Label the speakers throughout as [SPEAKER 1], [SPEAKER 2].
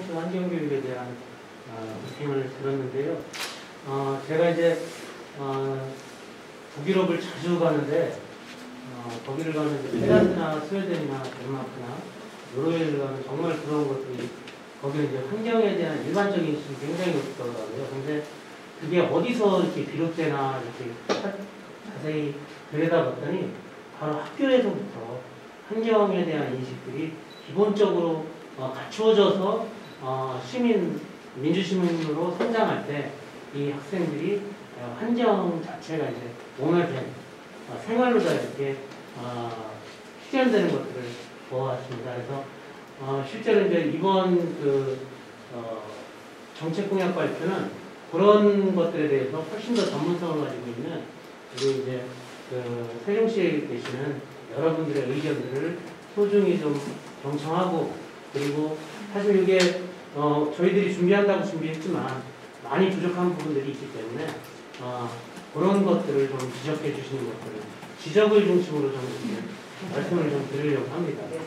[SPEAKER 1] 스마트 환경교육에 대한 미팅을 들었는데요. 제가 이제 북유럽을 자주 가는데 거기를 가면 핀란드나 스웨덴이나 덴마크나 노르웨이를 가면 정말 그런 것들이 거기는 이제 환경에 대한 일반적인 인식이 굉장히 높더라고요. 근데 그게 어디서 이렇게 비롯되나 이렇게 자세히 들여다봤더니 바로 학교에서부터 환경에 대한 인식들이 기본적으로 갖추어져서 민주시민으로 성장할 때 이 학생들이 환경 자체가 이제 오늘된 생활로 다 이렇게 실현되는 것들을 보았습니다. 그래서 실제로 이제 이번 정책 공약 발표는 그런 것들에 대해서 훨씬 더 전문성을 가지고 있는 우리 이제 세종시에 계시는 여러분들의 의견들을 소중히 좀 경청하고, 그리고 사실 이게 저희들이 준비한다고 준비했지만 많이 부족한 부분들이 있기 때문에 그런 것들을 좀 지적해 주시는 것들을 지적을 중심으로 좀 말씀을 좀 드리려고 합니다. 예.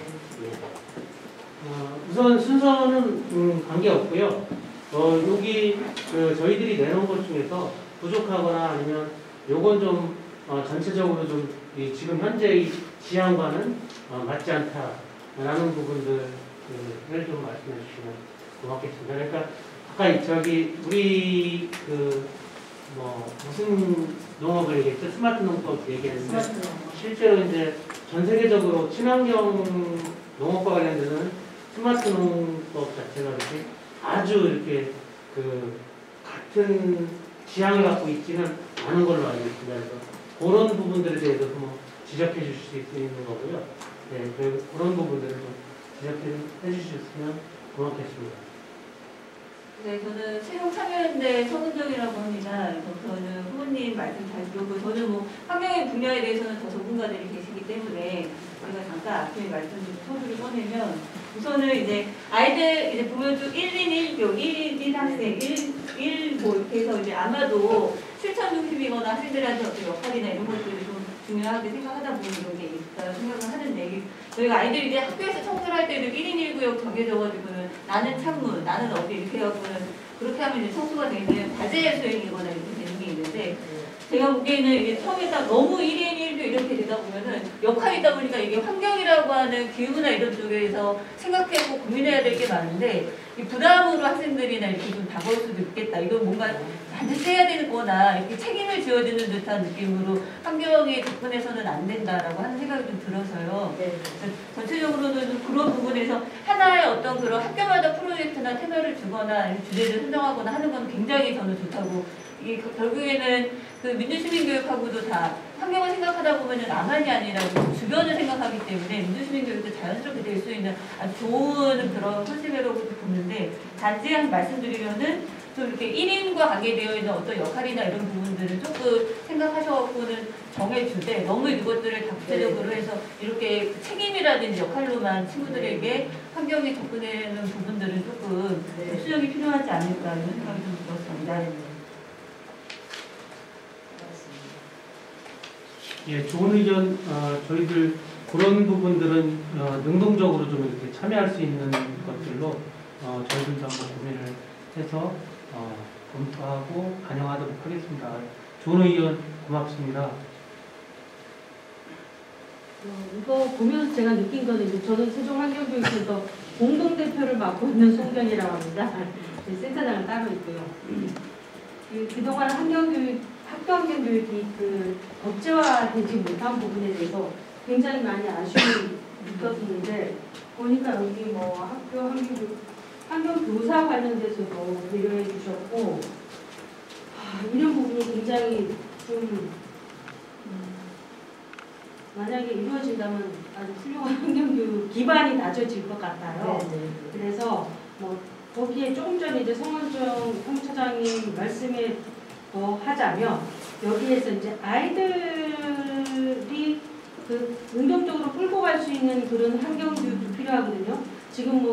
[SPEAKER 1] 우선 순서는 관계없고요. 여기 저희들이 내놓은 것 중에서 부족하거나 아니면 요건 좀 전체적으로 좀 지금 현재의 지향과는 맞지 않다라는 부분들을 좀 말씀해 주시면 고맙겠습니다. 그러니까 아까 우리 무슨 농업을 얘기했죠? 스마트 농법 얘기했는데 실제로 이제 전 세계적으로 친환경 농업과 관련돼서는 스마트 농법 자체가 이렇게 아주 이렇게 같은 지향을 갖고 있지는 않은 걸로 알고 있습니다. 그래서 그런 부분들에 대해서 뭐 지적해 주실 수 있는 거고요. 네, 그런 부분들을 좀 지적해 주셨으면 고맙겠습니다.
[SPEAKER 2] 네, 저는 세종 참여연대 서은정이라고 합니다. 저는 후보님 말씀 잘 들었고, 저는 뭐 환경의 분야에 대해서는 더 전문가들이 계시기 때문에 제가 잠깐 앞에 말씀드린 서두를 꺼내면, 우선은 이제 아이들 이제 보면 좀 1인 1교, 1인 1학생, 뭐 이렇게 해서 이제 아마도 실천 중심이거나 학생들한테 어떤 역할이나 이런 것들을 좀 중요하게 생각하다 보니 이런 게 있다고 생각을 하는데, 저희가 아이들이 이제 학교에서 청소를 할 때도 1인 1구역 정해져가지고는 나는 창문, 나는 어디 이렇게 해갖고는 그렇게 하면 이제 청소가 되는 과제 수행이거나 이렇게 되는 게 있는데, 제가 보기에는 이게 처음에 딱 너무 1인 1교 이렇게 되다 보면은 역할이 있다 보니까 이게 환경이라고 하는 기후나 이런 쪽에서 생각하고 고민해야 될 게 많은데, 이 부담으로 학생들이나 이렇게 좀 다가올 수도 있겠다. 이건 뭔가 반드시 해야 되는 거나 이렇게 책임을 지어야 되는 듯한 느낌으로 환경에 접근해서는 안 된다라고 하는 생각이 좀 들어서요. 네. 전체적으로는 그런 부분에서 하나의 어떤 그런 학교마다 프로젝트나 테마를 주거나 주제를 선정하거나 하는 건 굉장히 저는 좋다고, 이게 결국에는 그 민주시민교육하고도 다 환경을 생각하다 보면은 나만이 아니라 주변을 생각하기 때문에 민주시민교육도 자연스럽게 될 수 있는 아주 좋은 그런 컨셉이라고 보는데, 단지 말씀드리면은 좀 이렇게 1인과 관계되어 있는 어떤 역할이나 이런 부분들을 조금 생각하셔갖고는 정해주되, 너무 이것들을 다 구체적으로 해서 이렇게 책임이라든지 역할로만 친구들에게 환경에 접근하는 부분들은 조금 수정이 필요하지 않을까 이런 생각이 좀 들었습니다.
[SPEAKER 1] 예, 좋은 의견, 저희들 그런 부분들은 능동적으로 좀 이렇게 참여할 수 있는 것들로 저희들도 한번 고민을 해서 검토하고 반영하도록 하겠습니다. 좋은 의견 고맙습니다.
[SPEAKER 3] 이거 보면서 제가 느낀 거는, 이제 저는 세종환경교육센터 공동대표를 맡고 있는 송견이라고 합니다. 센터장은 따로 있고요. 그동안 학교 환경교육이 법제화되지 못한 부분에 대해서 굉장히 많이 아쉬움을 느꼈는데, 보니까 여기 뭐 학교 환경교사 관련돼서도 배려해 주셨고, 이런 부분이 굉장히 좀 만약에 이루어진다면 아주 훌륭한 환경교육 기반이 다져질 것 같아요. 그래서 뭐 거기에 조금 전에 이제 성원정 사무처장님 말씀에 더 하자면, 여기에서 이제 아이들이 능동적으로 끌고 갈 수 있는 그런 환경교육도 필요하거든요. 지금 뭐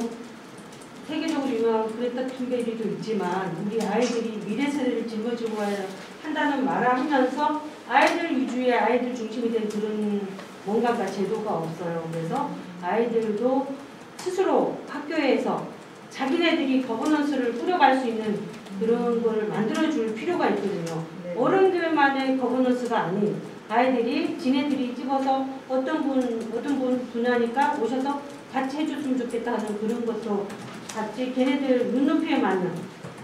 [SPEAKER 3] 세계적으로 유명한 그레타 툰베리도 있지만, 우리 아이들이 미래 세대를 짊어지고 가야 한다는 말을 하면서 아이들 위주의 아이들 중심이 된 그런 뭔가가 제도가 없어요. 그래서 아이들도 스스로 학교에서 자기네들이 거버넌스를 꾸려갈 수 있는 그런 거를 만들어줄 필요가 있거든요.
[SPEAKER 2] 네.
[SPEAKER 3] 어른들만의 거버넌스가 아닌 아이들이 지네들이 찍어서 어떤 분 분야니까 오셔서 같이 해줬으면 좋겠다 하는 그런 것도 같이 걔네들 눈높이에 맞는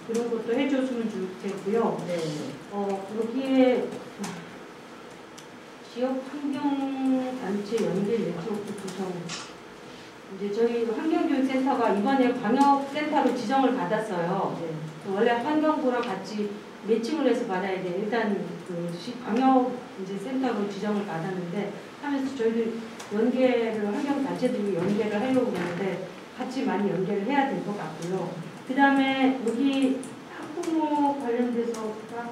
[SPEAKER 3] 그런 것도 해줬으면 좋겠고요.
[SPEAKER 2] 네.
[SPEAKER 3] 여기에 지역 환경 단체 연계 네트워크 구성. 이제 저희 환경교육센터가 이번에 광역센터로 지정을 받았어요.
[SPEAKER 2] 네.
[SPEAKER 3] 원래 환경부랑 같이 매칭을 해서 받아야 돼. 일단 광역 이제 센터로 지정을 받았는데 하면서 저희들 연계를 환경 단체들이 연계를 하려고 하는데 같이 많이 연계를 해야 될 것 같고요. 그 다음에 여기 학부모 관련돼서가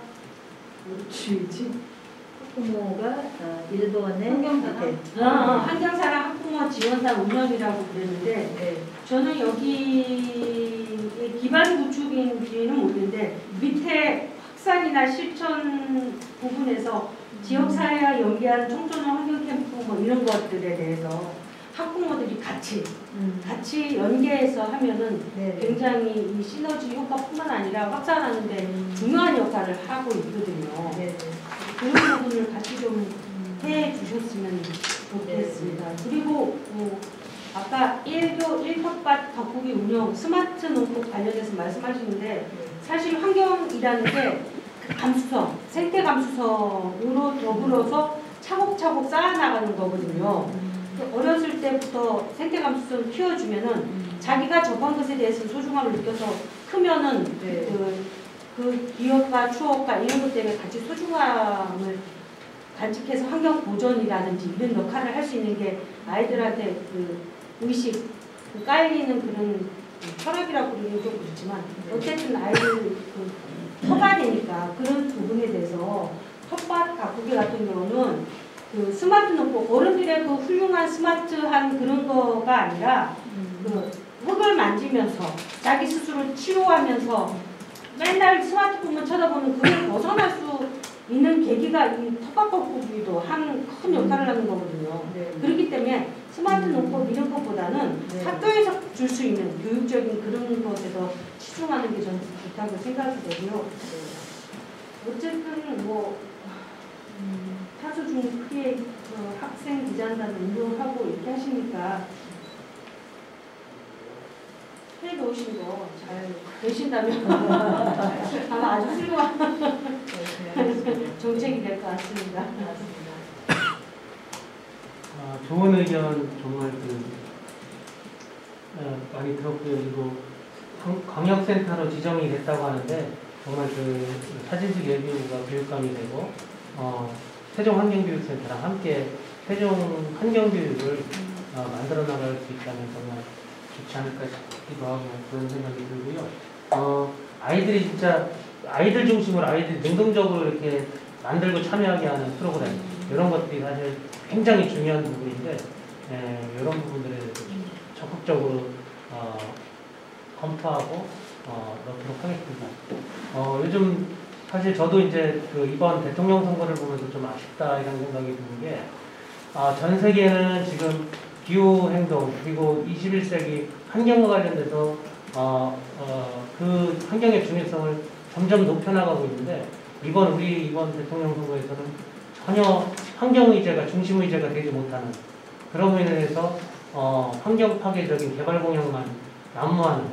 [SPEAKER 3] 뭐지?
[SPEAKER 2] 학부모가 일본의
[SPEAKER 3] 환경사랑 환경사랑 학부모 지원사 운영이라고 그랬는데
[SPEAKER 2] 네.
[SPEAKER 3] 저는 여기에 기반 구축인지는 모르는데 밑에 확산이나 실천 부분에서 지역사회와 연계한 청소년 환경 캠프 뭐 이런 것들에 대해서 학부모들이 같이 연계해서 하면은
[SPEAKER 2] 네.
[SPEAKER 3] 굉장히 이 시너지 효과뿐만 아니라 확산하는데 중요한 역할을 하고 있거든요.
[SPEAKER 2] 네.
[SPEAKER 3] 그런 부분을 같이 좀 해주셨으면 좋겠습니다. 그리고 아까 1텃밭 가꾸기 운영 스마트 농법 관련해서 말씀하시는데 사실 환경이라는 게 감수성, 생태 감수성으로 더불어서 차곡차곡 쌓아나가는 거거든요. 어렸을 때부터 생태 감수성을 키워주면은 자기가 접한 것에 대해서 소중함을 느껴서 크면은
[SPEAKER 2] 네.
[SPEAKER 3] 그 기억과 추억과 이런 것 때문에 같이 소중함을 간직해서 환경 보존이라든지 이런 역할을 할 수 있는 게 아이들한테 그 의식, 그 깔리는 그런 철학이라고 부르기는 좀 그렇지만 어쨌든 아이들 그 텃밭이니까 그런 부분에 대해서 텃밭 가꾸기 같은 경우는 그 스마트 농법 어른들의 그 훌륭한 스마트한 그런 거가 아니라 그 흙을 만지면서 자기 스스로 치료하면서 맨날 스마트폰만 쳐다보는 그걸 벗어날 수 있는 계기가 이 텃밭 가꾸기도 한 큰 역할을 하는 거거든요.
[SPEAKER 2] 네.
[SPEAKER 3] 그렇기 때문에 스마트 농법 이런 것보다는
[SPEAKER 2] 네.
[SPEAKER 3] 학교에서 줄 수 있는 교육적인 그런 것에 더 치중하는 게 저는 좋다고 생각이 되고요. 어쨌든 뭐 타수 중 크게 학생 기자단단 운동을 하고 이렇게 하시니까 해 놓으신 거 잘 되신다면 아마 아주 훌륭한 정책이 될 것 같습니다.
[SPEAKER 1] 좋은 의견 정말 많이 들었고요. 그리고 광역센터로 지정이 됐다고 하는데 정말 사진식 예비후가 교육감이 되고 세종환경교육센터랑 함께 세종 환경교육을 만들어 나갈 수 있다면 정말 좋지 않을까 싶기도 하고 그런 생각이 들고요. 아이들이 진짜 아이들 중심으로 아이들이 능동적으로 이렇게 만들고 참여하게 하는 프로그램 이런 것들이 사실 굉장히 중요한 부분인데 이런 부분들에 대해서 적극적으로 검토하고 넣도록 하겠습니다. 요즘 사실 저도 이제 이번 대통령 선거를 보면서 좀 아쉽다 이런 생각이 드는 게 전 세계는 지금 기후 행동 그리고 21세기 환경과 관련돼서 그 환경의 중요성을 점점 높여나가고 있는데 우리 이번 대통령 선거에서는 전혀 환경 의제가 중심 의제가 되지 못하는 그런 면에서 환경 파괴적인 개발 공약만 난무하는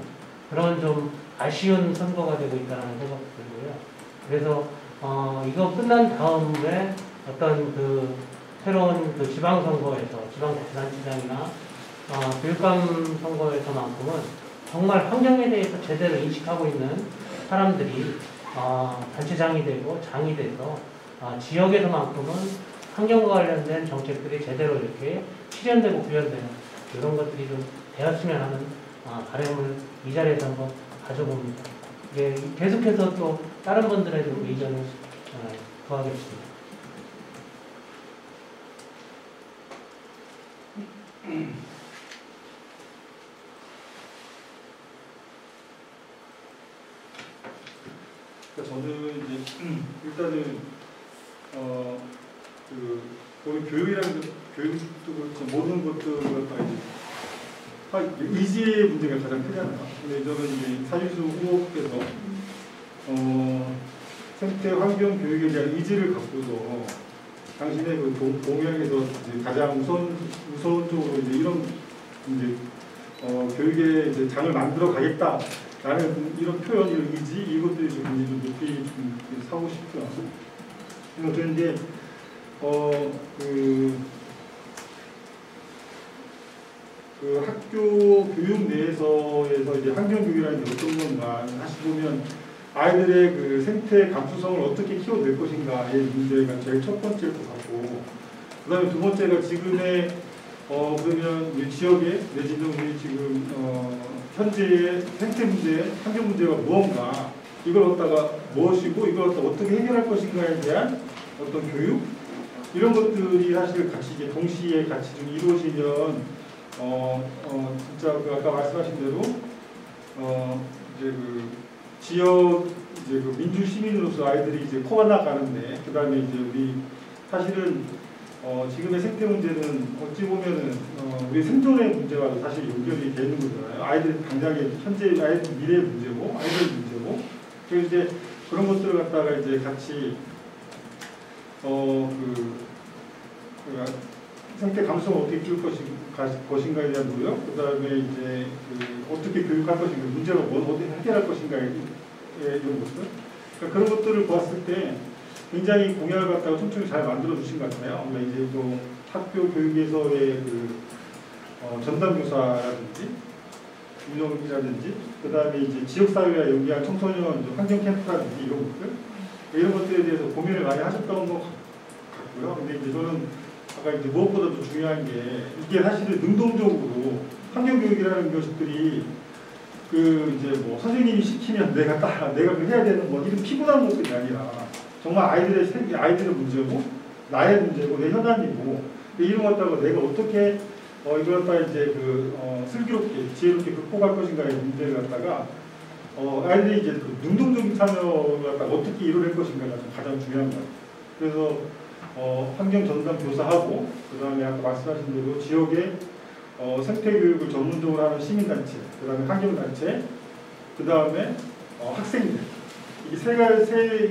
[SPEAKER 1] 그런 좀 아쉬운 선거가 되고 있다는 생각도 들고요. 그래서 이거 끝난 다음에 어떤 새로운 지방선거에서 지방자치단체장이나 교육감 선거에서만큼은 정말 환경에 대해서 제대로 인식하고 있는 사람들이 단체장이 되고 장이 돼서 지역에서만큼은 환경과 관련된 정책들이 제대로 이렇게 실현되고 구현되는 이런 것들이 좀 되었으면 하는 바람을 이 자리에서 한번 가져봅니다. 계속해서 또 다른 분들의 좀 의견을 구하겠습니다.
[SPEAKER 4] 저는 이제 일단은 우리 교육이라는 교육도 그렇고 모든 것들을 다 이제 의지의 문제가 가장 크잖아요. 근데 저는 이제 차윤수 후보께서 생태 환경 교육에 대한 의지를 갖고도 당신의 그 공약에서 이제 가장 우선적으로 이제 이런 이제 교육의 이제 장을 만들어 가겠다라는 이런 표현, 이런 의지, 이것들이 좀 굉장히 좀 높이 좀 사고 싶고요. 그래서 저는 이제 그 학교 교육 내에서 이제 환경 교육이라는 게 어떤 건가 사실 보면 아이들의 그 생태 감수성을 어떻게 키워낼 것인가의 문제가 제일 첫 번째일 것 같고, 그 다음에 두 번째가 지금의 그러면 우리 지역에 내지는 우리 지금 현재의 생태 문제, 환경 문제가 무언가, 이걸 갖다가 무엇이고 이걸 갖다가 어떻게 해결할 것인가에 대한 어떤 교육, 이런 것들이 사실 같이 이제 동시에 같이 좀 이루어지면 진짜 그 아까 말씀하신 대로 이제 그 지역 이제 그 민주 시민으로서 아이들이 이제 커나가는데, 그 다음에 이제 우리 사실은 지금의 생태 문제는 어찌 보면은 우리 생존의 문제와도 사실 연결이 되는 거잖아요. 아이들 당장의 현재 아이들 미래의 문제고 아이들 문제고, 그래서 이제 그런 것들을 갖다가 이제 같이 생태 감수성을 어떻게 키울 것인가에 대한 노력, 그 다음에 이제 어떻게 교육할 것인가, 문제가 어떻게 해결할 것인가에 이런 것들, 그러니까 그런 것들을 보았을 때 굉장히 공약을 갖다가 촘촘히 잘 만들어 주신 것 같아요. 그러니까 이제 또 학교 교육에서의 그 전담교사라든지 운영이라든지, 그 다음에 이제 지역사회와 연계한 청소년 환경 캠프라든지 이런 것들, 이런 것들에 대해서 고민을 많이 하셨던 것 같고요. 근데 이제 저는 아까 이제 무엇보다도 중요한 게 이게 사실은 능동적으로 환경교육이라는 것들이 그 이제 뭐 선생님이 시키면 내가 그 해야 되는 뭐 이런 피곤한 것들이 아니라 정말 아이들의 문제고 나의 문제고 내 현안이고, 이런 것 갖다가 내가 어떻게 이걸 갖다가 이제 슬기롭게 지혜롭게 극복할 것인가의 문제를 갖다가 아이들이 이제 그 능동적인 참여를 갖다가 어떻게 이뤄낼 것인가가 가장 중요한 것 같아요. 그래서 환경 전담 교사하고, 그 다음에 아까 말씀하신 대로 지역의 생태 교육을 전문적으로 하는 시민단체, 그 다음에 환경단체, 그 다음에 학생들, 이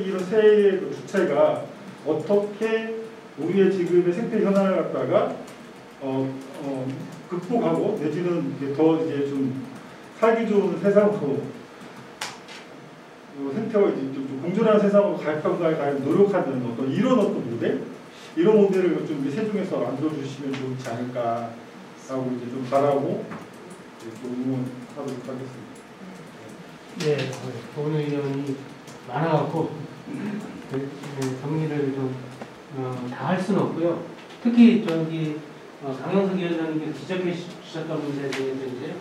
[SPEAKER 4] 이런 세 주체가 어떻게 우리의 지금의 생태 현안을 갖다가 극복하고 내지는 더 이제 좀 살기 좋은 세상으로 생태와 이제 좀 공존하는 세상으로 갈 건가에 과연 노력하는 어떤 이런 모델, 이런 모델을 좀 세종에서 만들어 주시면 좋지 않을까라고 이제 좀 바라고 또 응원하도록 하겠습니다.
[SPEAKER 1] 네, 좋은 의견이 많아갖고 정리를 좀 다 할 수는 없고요. 특히 강영석 위원장님께서 지적해 주셨던 문제에 대해서 이제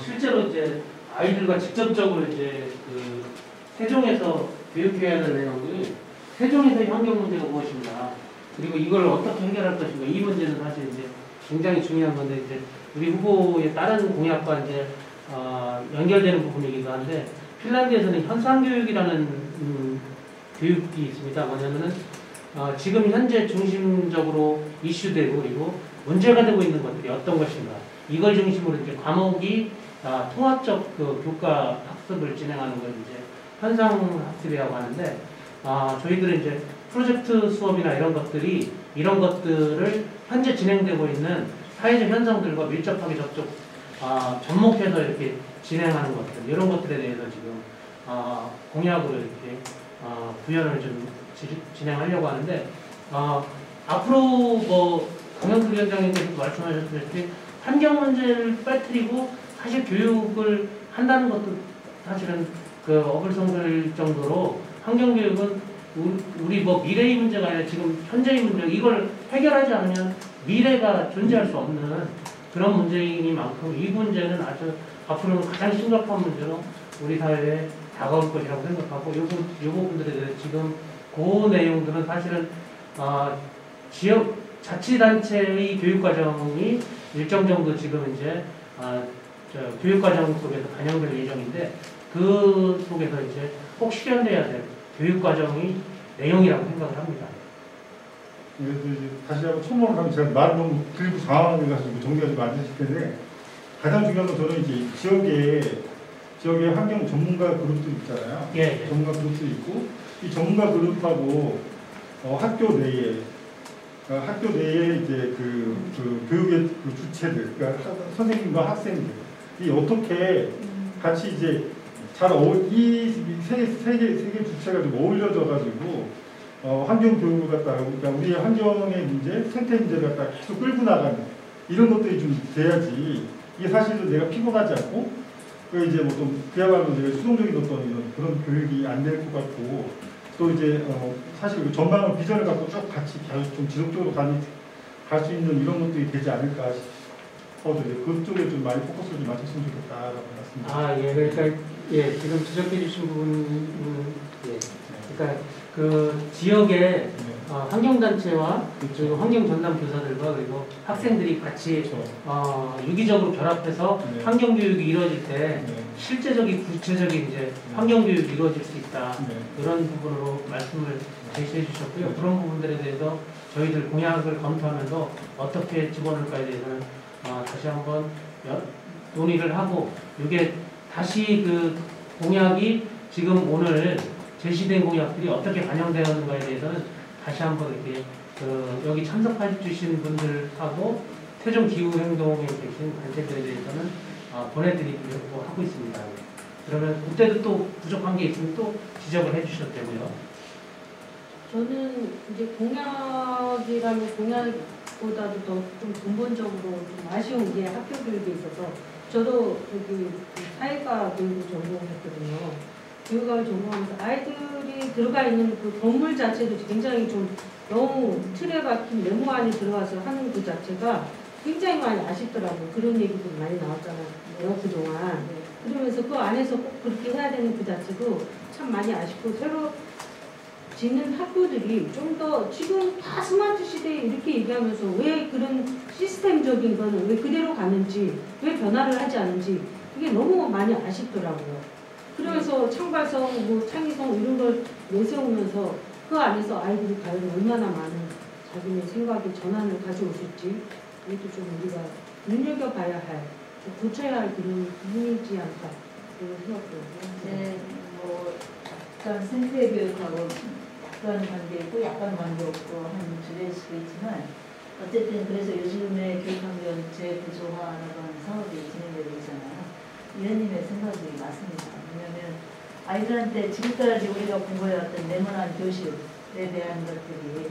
[SPEAKER 1] 실제로 이제 아이들과 직접적으로 이제 그 세종에서 교육해야 할 내용들이 세종에서의 환경 문제가 무엇인가, 그리고 이걸 어떻게 해결할 것인가, 이 문제는 사실 이제 굉장히 중요한 건데, 이제 우리 후보의 다른 공약과 이제 연결되는 부분이기도 한데, 핀란드에서는 현상교육이라는 교육이 있습니다. 뭐냐면은 지금 현재 중심적으로 이슈되고 그리고 문제가 되고 있는 것들이 어떤 것인가, 이걸 중심으로 이제 과목이 통합적 그 교과 학습을 진행하는 걸 이제 현상학습이라고 하는데, 저희들은 이제 프로젝트 수업이나 이런 것들을 현재 진행되고 있는 사회적 현상들과 밀접하게 접목해서 이렇게 진행하는 것들, 이런 것들에 대해서 지금 공약으로 이렇게 구현을 좀 진행하려고 하는데, 앞으로 뭐 강영석 위원장님께서 말씀하셨듯이 환경 문제를 빠뜨리고 사실 교육을 한다는 것도 사실은 그 어불성설 정도로 환경 교육은 우리 뭐 미래의 문제가 아니라 지금 현재의 문제, 이걸 해결하지 않으면 미래가 존재할 수 없는 그런 문제이니만큼 이 문제는 아주 앞으로는 가장 심각한 문제로 우리 사회에 다가올 것이라고 생각하고, 이 부분들에 대해서 지금 그 내용들은 사실은 지역 자치단체의 교육과정이 일정 정도 지금 이제 교육과정 속에서 반영될 예정인데, 그 속에서 이제 꼭 실현돼야 될 교육과정의 내용이라고 생각을 합니다.
[SPEAKER 4] 다시 한번 첨언을 하면 제가 말을 너무 들고 당황해가지고 정리가 좀 안 되실 텐데, 가장 중요한 건 저는 이제 지역의 환경 전문가 그룹도 있잖아요.
[SPEAKER 1] 예, 예.
[SPEAKER 4] 전문가 그룹도 있고 이 전문가 그룹하고 학교 내에 이제 그 교육의 그 주체들, 그러니까 선생님과 학생들이 어떻게 같이 이제 이세 개 주체가 좀 어울려져 가지고 환경 교육을 갖다가 그러니까 우리의 환경의 문제, 생태 문제를 갖다가 계속 끌고 나가는 이런 것들이 좀 돼야지 이게 사실은 내가 피곤하지 않고 그 이제 뭐 좀 그야말로 내가 수동적인 어떤 이런 그런 교육이 안 될 것 같고 또 이제 사실 그 전망을 비전을 갖고 쭉 같이 계속 좀 지속적으로 갈 수 있는 이런 것들이 되지 않을까 싶어서 이제 그쪽에 좀 많이 포커스를 좀 맞췄으면 좋겠다라고 말씀드립니다.
[SPEAKER 1] 아, 예, 그러니까 예, 지금 지적해 주신 부분은 예, 그러니까 그 지역의 환경단체와 그리고 환경전담 교사들과 그리고 학생들이 같이 유기적으로 결합해서
[SPEAKER 4] 네.
[SPEAKER 1] 환경교육이 이루어질 때
[SPEAKER 4] 네.
[SPEAKER 1] 실제적인 구체적인 이제 환경교육이 이루어질 수 있다.
[SPEAKER 4] 네.
[SPEAKER 1] 그런 부분으로 말씀을 제시해 주셨고요. 그런 부분들에 대해서 저희들 공약을 검토하면서 어떻게 집어넣을까에 대해서는 다시 한번 논의를 하고 이게 다시 그 공약이 지금 오늘 제시된 공약들이 어떻게 반영되었는가에 대해서는 다시 한번 이렇게 여기 참석해 주신 분들하고 태종 기후행동에 계신 단체들에 대해서는 보내드리려고 하고 있습니다. 그러면 그때도 또 부족한 게 있으면 또 지적을 해주셨다고요.
[SPEAKER 3] 저는 이제 공약이라면 공약보다도 더 좀 근본적으로 좀 아쉬운 게 학교 교육에 있어서 저도 여기 사회과 교육을 전공했거든요. 교육학을 전공하면서 아이들이 들어가 있는 그 건물 자체도 굉장히 좀 너무 틀에 박힌 네모 안에 들어와서 하는 그 자체가 굉장히 많이 아쉽더라고요. 그런 얘기도 많이 나왔잖아요. 그동안. 그러면서 그 안에서 꼭 그렇게 해야 되는 그 자체도 참 많이 아쉽고 새로 짓는 학교들이 좀 더 지금 다 스마트 시대에 이렇게 얘기하면서 왜 그런 시스템적인 거는 왜 그대로 가는지 왜 변화를 하지 않는지 이게 너무 많이 아쉽더라고요. 그러면서 창발성, 뭐 창의성 이런 걸 내세우면서 그 안에서 아이들이 과연 얼마나 많은 자기네 생각의 전환을 가져오실지 이것도 좀 우리가 눈여겨봐야 할, 고쳐야 할 그런 부분이지 않을까 그런 생각도 해요.
[SPEAKER 5] 네, 뭐 약간 생태 교육하고 약간 관계있고 약간 관계없고 한 주제일 수도 있지만 어쨌든 그래서 요즘에 교육환경 재구조화라고 하는 사업이 진행되고 있잖아요. 위원님의 생각이 맞습니다. 왜냐하면 아이들한테 지금까지 우리가 공부해왔던 네모난 교실에 대한 것들이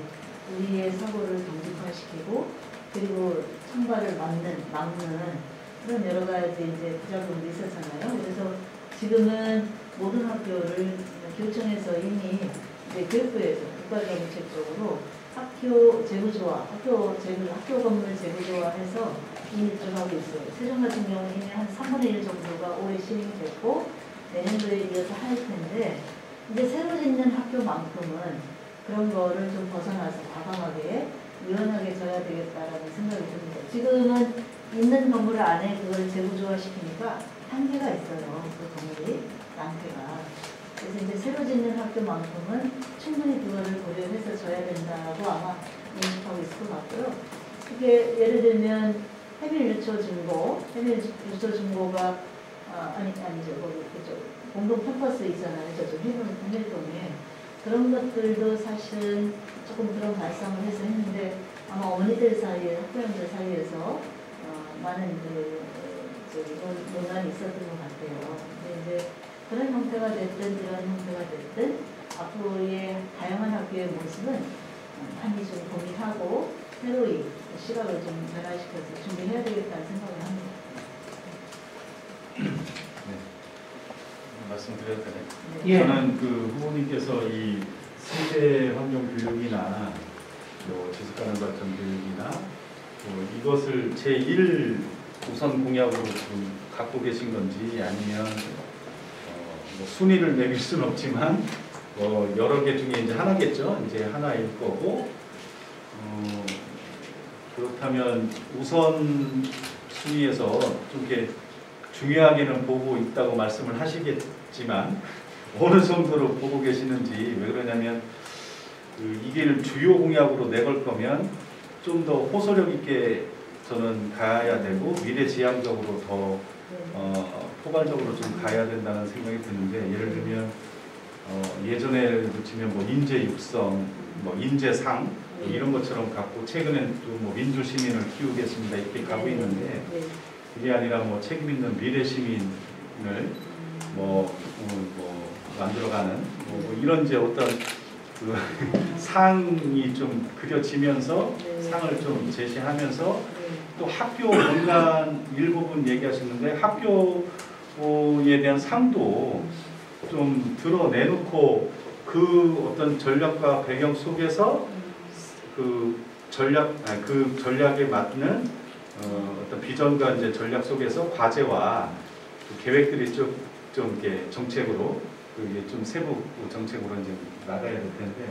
[SPEAKER 5] 우리의 사고를 경직화시키고 그리고 창발을 막는 그런 여러 가지 이제 부작용도 있었잖아요. 그래서 지금은 모든 학교를 교육청에서 이미 이제 교육부에서 국가정책적으로 학교 재구조화, 학교 건물 재구조화해서 이미 들어가고 있어요. 세종 같은 경우는 이미 한 3분의 1 정도가 올해 시행이 됐고 내년도에 이어서 할 텐데 이제 새로 짓는 학교만큼은 그런 거를 좀 벗어나서 과감하게 유연하게 져야 되겠다라는 생각이 듭니다. 지금은 있는 건물 안에 그걸 재구조화시키니까 한계가 있어요. 그 건물이 양태가. 그래서 이제 새로 짓는 학교만큼은 충분히 그거를 고려해서 져야 된다고 아마 인식하고 있을 것 같고요. 그게 예를 들면 해밀유초중고가 아니죠. 거기 그쪽 공동 캠퍼스 있잖아요. 저쪽 해밀동에 그런 것들도 사실은 조금 그런 발상을 해서 했는데 아마 어머니들 사이에 학부형들 사이에서 많은 논란이 있었던 것 같아요. 근데 이제 그런 형태가 됐든 이런 형태가 됐든 앞으로의 다양한 학교의 모습은 많이 좀 고민하고 새로이 시각을 좀 변화시켜서 준비해야 되겠다는 생각을 합니다.
[SPEAKER 6] 네. 말씀드려도 되나요?
[SPEAKER 5] 네.
[SPEAKER 1] 예.
[SPEAKER 6] 저는 그 후보님께서 이 세대 환경 교육이나 지속가능 발전 교육이나 이것을 제1 우선 공약으로 좀 갖고 계신 건지 아니면 뭐 순위를 매길 수는 없지만 여러 개 중에 이제 하나겠죠. 이제 하나일 거고 그렇다면 우선 순위에서 좀 이렇게 중요하게는 보고 있다고 말씀을 하시겠지만 어느 정도로 보고 계시는지 왜 그러냐면 이 길을 주요 공약으로 내걸 거면 좀 더 호소력 있게 저는 가야 되고 미래지향적으로 더 포괄적으로 좀 가야 된다는 생각이 드는데, 예를 들면 예전에 치면 뭐 인재 육성, 뭐 인재상 뭐 이런 것처럼 갖고, 최근엔 또 뭐 민주 시민을 키우겠습니다 이렇게 가고 있는데, 그게 아니라 뭐 책임 있는 미래 시민을 뭐 만들어가는 뭐 이런 이제 어떤 그 상이 좀 그려지면서 상을 좀 제시하면서, 또 학교 공간 일부분 얘기하시는데 학교에 대한 상도 좀 드러내놓고 그 어떤 전략과 배경 속에서 그 전략에 맞는 어떤 비전과 이제 전략 속에서 과제와 그 계획들이 좀 이렇게 정책으로, 그게 좀 세부 정책으로 이제 나가야 될 텐데,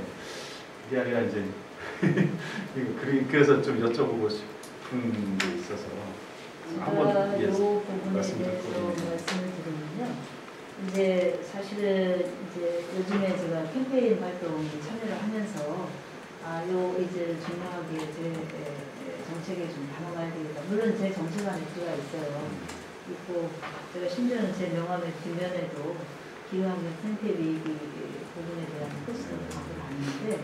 [SPEAKER 6] 그게 아니라 이제 그래서 좀 여쭤보고 싶은 게 있어서 한번
[SPEAKER 5] 이 부분에
[SPEAKER 6] 말씀
[SPEAKER 5] 대해서
[SPEAKER 6] 듣고.
[SPEAKER 5] 말씀을 드리면요. 이제 사실은 이제 요즘에 제가 캠페인 활동에 참여를 하면서 요 이제 중요하게 제 정책에 좀 담아가야 되겠다. 물론 제 정책 안에 들어가 있어요. 있고 제가 심지어는 제 명함의 뒷면에도 기후환경 생태 위기 부분에 대한 포스터를 갖고 다니는데,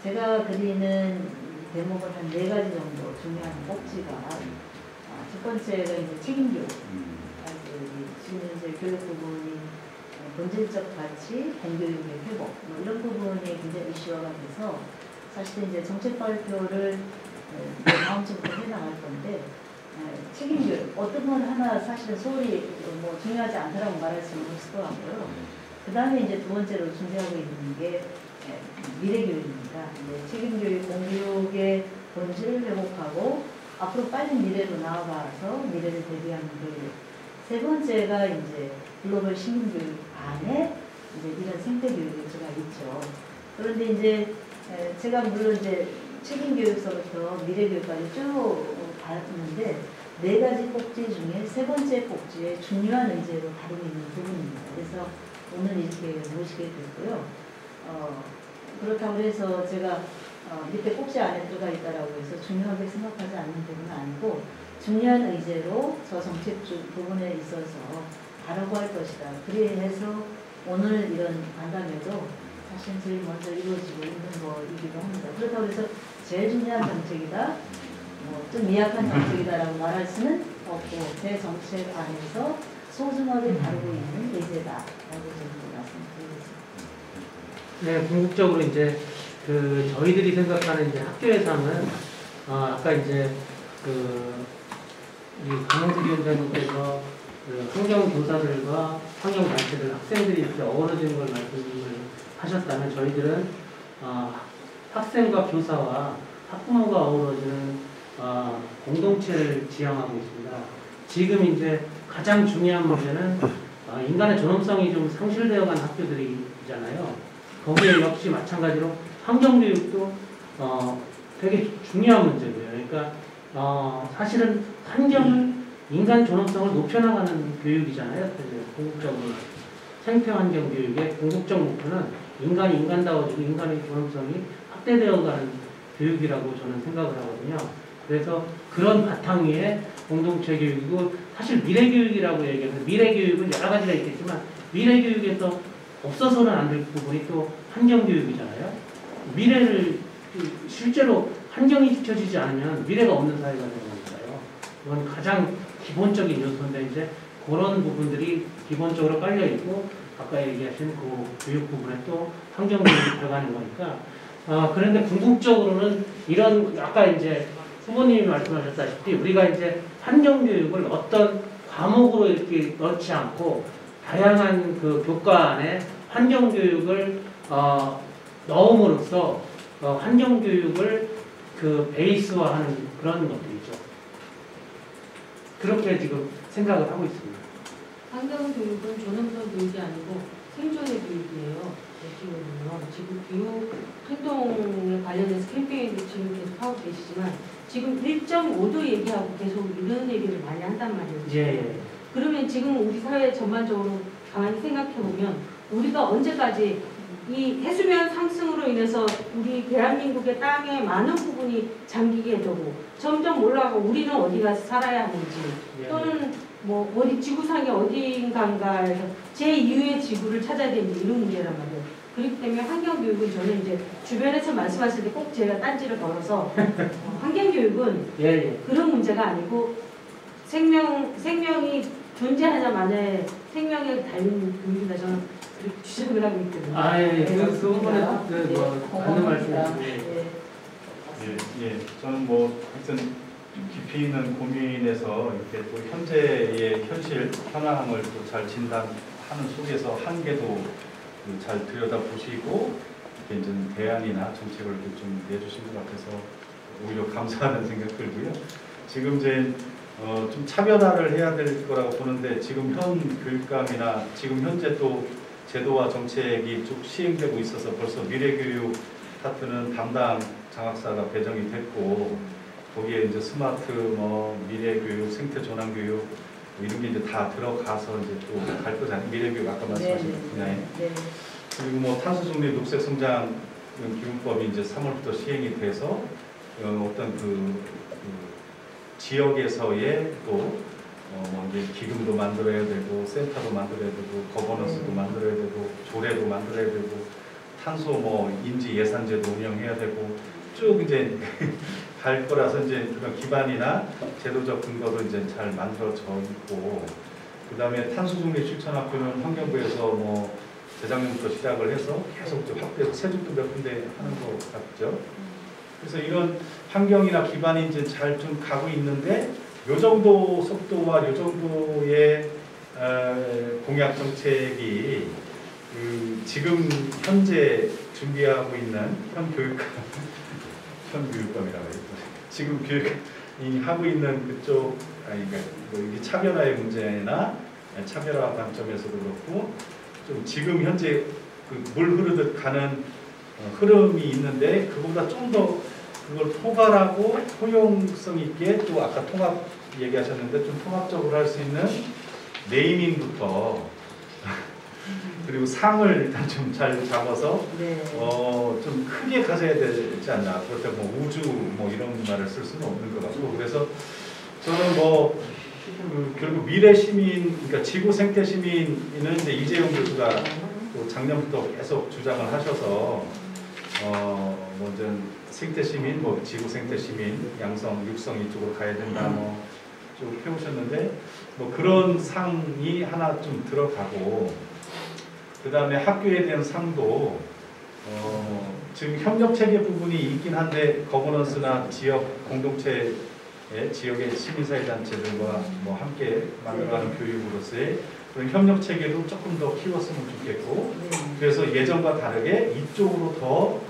[SPEAKER 5] 제가 그리는 대목은 한 4가지 정도 중요한 꼭지가, 첫 번째가 이제 책임교육. 지금 현재 교육 부분이 본질적 가치, 공교육의 회복, 뭐 이런 부분이 굉장히 이슈화가 돼서, 사실 이제 정책 발표를 다음 주부터 해나갈 건데, 책임교육 어떤 건 하나 사실은 소홀히 뭐 중요하지 않다라고 말할 수는 없을 것 같고요. 그 다음에 이제 두 번째로 준비하고 있는 게 미래교육입니다. 책임교육, 공교육의 본질을 회복하고 앞으로 빨리 미래로 나아가서 미래를 대비하는 교육. 세 번째가 이제 글로벌 시민교육 안에 이제 이런 생태교육이 들어가 있죠. 그런데 이제 제가 물론 이제 책임교육서부터 미래교육까지 쭉 봤는데, 4가지 꼭지 중에 3번째 꼭지에 중요한 의제로 다루고 있는 부분입니다. 그래서 오늘 이렇게 모시게 됐고요. 그렇다고 해서 제가 밑에 꼭지 안에 들어가 있다라고 해서 중요하게 생각하지 않는 부분은 아니고, 중요한 의제로 저 정책 부분에 있어서 다루고 할 것이다. 그래서 오늘 이런 간담회도 사실 제일 먼저 이루어지고 있는 거이기도 합니다. 그렇다고 해서 제일 중요한 정책이다, 좀 미약한 정책이다라고 말할 수는 없고, 제 정책 안에서 소중하게 다루고 있는 의제다라고 저는 말씀드리겠습니다.
[SPEAKER 1] 네, 궁극적으로 이제 저희들이 생각하는 이제 학교의 상은 아까 이제 이 강영수 위원장님께서 환경 교사들과 환경 단체들, 학생들이 이렇게 어우러지는 걸 말씀을 하셨다면, 저희들은 학생과 교사와 학부모가 어우러지는 공동체를 지향하고 있습니다. 지금 이제 가장 중요한 문제는 인간의 존엄성이 좀 상실되어간 학교들이잖아요. 거기에 역시 마찬가지로 환경교육도 되게 중요한 문제고요. 그러니까 사실은 환경을, 인간 존엄성을 높여나가는 교육이잖아요. 궁극적으로 생태환경 교육의 궁극적 목표는 인간이 인간다워지고 인간의 존엄성이 확대되어가는 교육이라고 저는 생각을 하거든요. 그래서 그런 바탕 위에 공동체 교육이고, 사실 미래교육이라고 얘기하면 미래교육은 여러 가지가 있겠지만, 미래교육에서 없어서는 안 될 부분이 또 환경교육이잖아요. 미래를 실제로 환경이 지켜지지 않으면 미래가 없는 사회가 되는 거니까요. 그건 가장 기본적인 요소인데, 이제 그런 부분들이 기본적으로 깔려 있고, 아까 얘기하신 그 교육 부분에 또 환경교육이 들어가는 거니까. 그런데 궁극적으로는 이런, 아까 이제 후보님이 말씀하셨다시피 우리가 이제 환경교육을 어떤 과목으로 이렇게 넣지 않고 다양한 그 교과 안에 환경교육을 넣음으로써 환경교육을 베이스화하는 그런 것들이죠. 그렇게 지금 생각을 하고 있습니다.
[SPEAKER 3] 환경교육은 존엄성 교육이 아니고 생존의 교육이에요. 지금 기후 행동에 관련해서 캠페인도 지금 계속 하고 계시지만, 지금 1.5도 얘기하고 계속 이런 얘기를 많이 한단 말이에요.
[SPEAKER 1] 예.
[SPEAKER 3] 그러면 지금 우리 사회 전반적으로 가만히 생각해보면, 우리가 언제까지 이 해수면 상승으로 인해서 우리 대한민국의 땅의 많은 부분이 잠기게 되고 점점 올라가고 우리는 어디 가서 살아야 하는지 또는 뭐 어디 지구상의 어딘가에서 제2의 지구를 찾아야 되는지 이런 문제란 말이에요. 그렇기 때문에 환경교육은 저는 이제 주변에서 말씀하실 때 꼭 제가 딴지를 걸어서 환경교육은 그런 문제가 아니고 생명이 존재하자마자 생명에 달린 교육이다 저는 그렇게 주장을 하고 있거든요.
[SPEAKER 1] 그 부분에 맞는 말씀이시고.
[SPEAKER 6] 저는 뭐 하여튼 깊이 있는 고민에서 이렇게 또 현재의 현실 현황을 또 잘 진단하는 속에서 한계도 잘 들여다보시고 이렇게 이제 대안이나 정책을 이렇게 좀 내주신 것 같아서 오히려 감사하는 생각 들고요. 지금 이제 좀 차별화를 해야 될 거라고 보는데 지금 현 교육감이나 지금 현재 또 제도와 정책이 쭉 시행되고 있어서 벌써 미래교육 파트는 담당 장학사가 배정이 됐고 거기에 이제 스마트 미래교육, 생태전환교육 이런 게 이제 다 들어가서 이제 또 갈 거잖아요. 미래교육 아까 말씀하신 분야에. 그리고 뭐 탄소중립 녹색성장 기금법이 이제 3월부터 시행이 돼서 어떤 그 지역에서의 또 이제 기금도 만들어야 되고 센터도 만들어야 되고 거버넌스도 만들어야 되고 조례도 만들어야 되고 탄소 인지 예산제도 운영해야 되고 쭉 이제 갈 거라서 이제 그런 기반이나 제도적 근거도 이제 잘 만들어져 있고 그다음에 탄소중립 실천학교는 환경부에서 재작년부터 시작을 해서 계속 확대해서 세종도 몇 군데 하는 것 같죠. 그래서 이런 환경이나 기반이 이제 잘 좀 가고 있는데 요 정도 속도와 요 정도의 공약 정책이 지금 현재 준비하고 있는 현교육감이라고 해요. 지금 교육이 하고 있는 그쪽 이게 차별화의 문제나 차별화 관점에서도 그렇고 좀 지금 현재 물 흐르듯 가는 흐름이 있는데 그보다 좀 더 그걸 포괄하고 포용성 있게 또 아까 통합 얘기하셨는데 좀 통합적으로 할 수 있는 네이밍부터 그리고 상을 일단 좀 잘 잡아서 좀 크게 가져야 되지 않나. 그렇다고 우주 이런 말을 쓸 수는 없는 것 같고 그래서 저는 결국 미래 시민 그러니까 지구 생태 시민은 이제 이재용 교수가 또 작년부터 계속 주장을 하셔서 이제 생태 시민, 지구 생태 시민, 양성, 육성 이쪽으로 가야 된다 쭉 해오셨는데 그런 상이 하나 좀 들어가고 그 다음에 학교에 대한 상도 지금 협력 체계 부분이 있긴 한데 거버넌스나 지역 공동체 지역의 시민사회 단체들과 함께 만들어가는 교육으로서의 그런 협력 체계도 조금 더 키웠으면 좋겠고 그래서 예전과 다르게 이쪽으로 더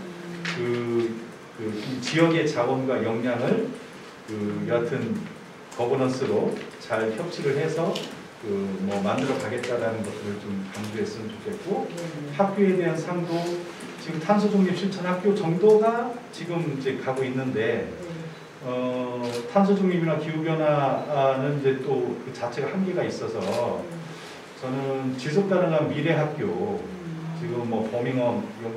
[SPEAKER 6] 이 지역의 자원과 역량을 여하튼 거버넌스로 잘 협치를 해서 만들어 가겠다라는 것들을 좀 강조했으면 좋겠고 학교에 대한 상도 지금 탄소중립 실천 학교 정도가 지금 이제 가고 있는데 탄소중립이나 기후변화는 이제 또 그 자체가 한계가 있어서 저는 지속가능한 미래학교 지금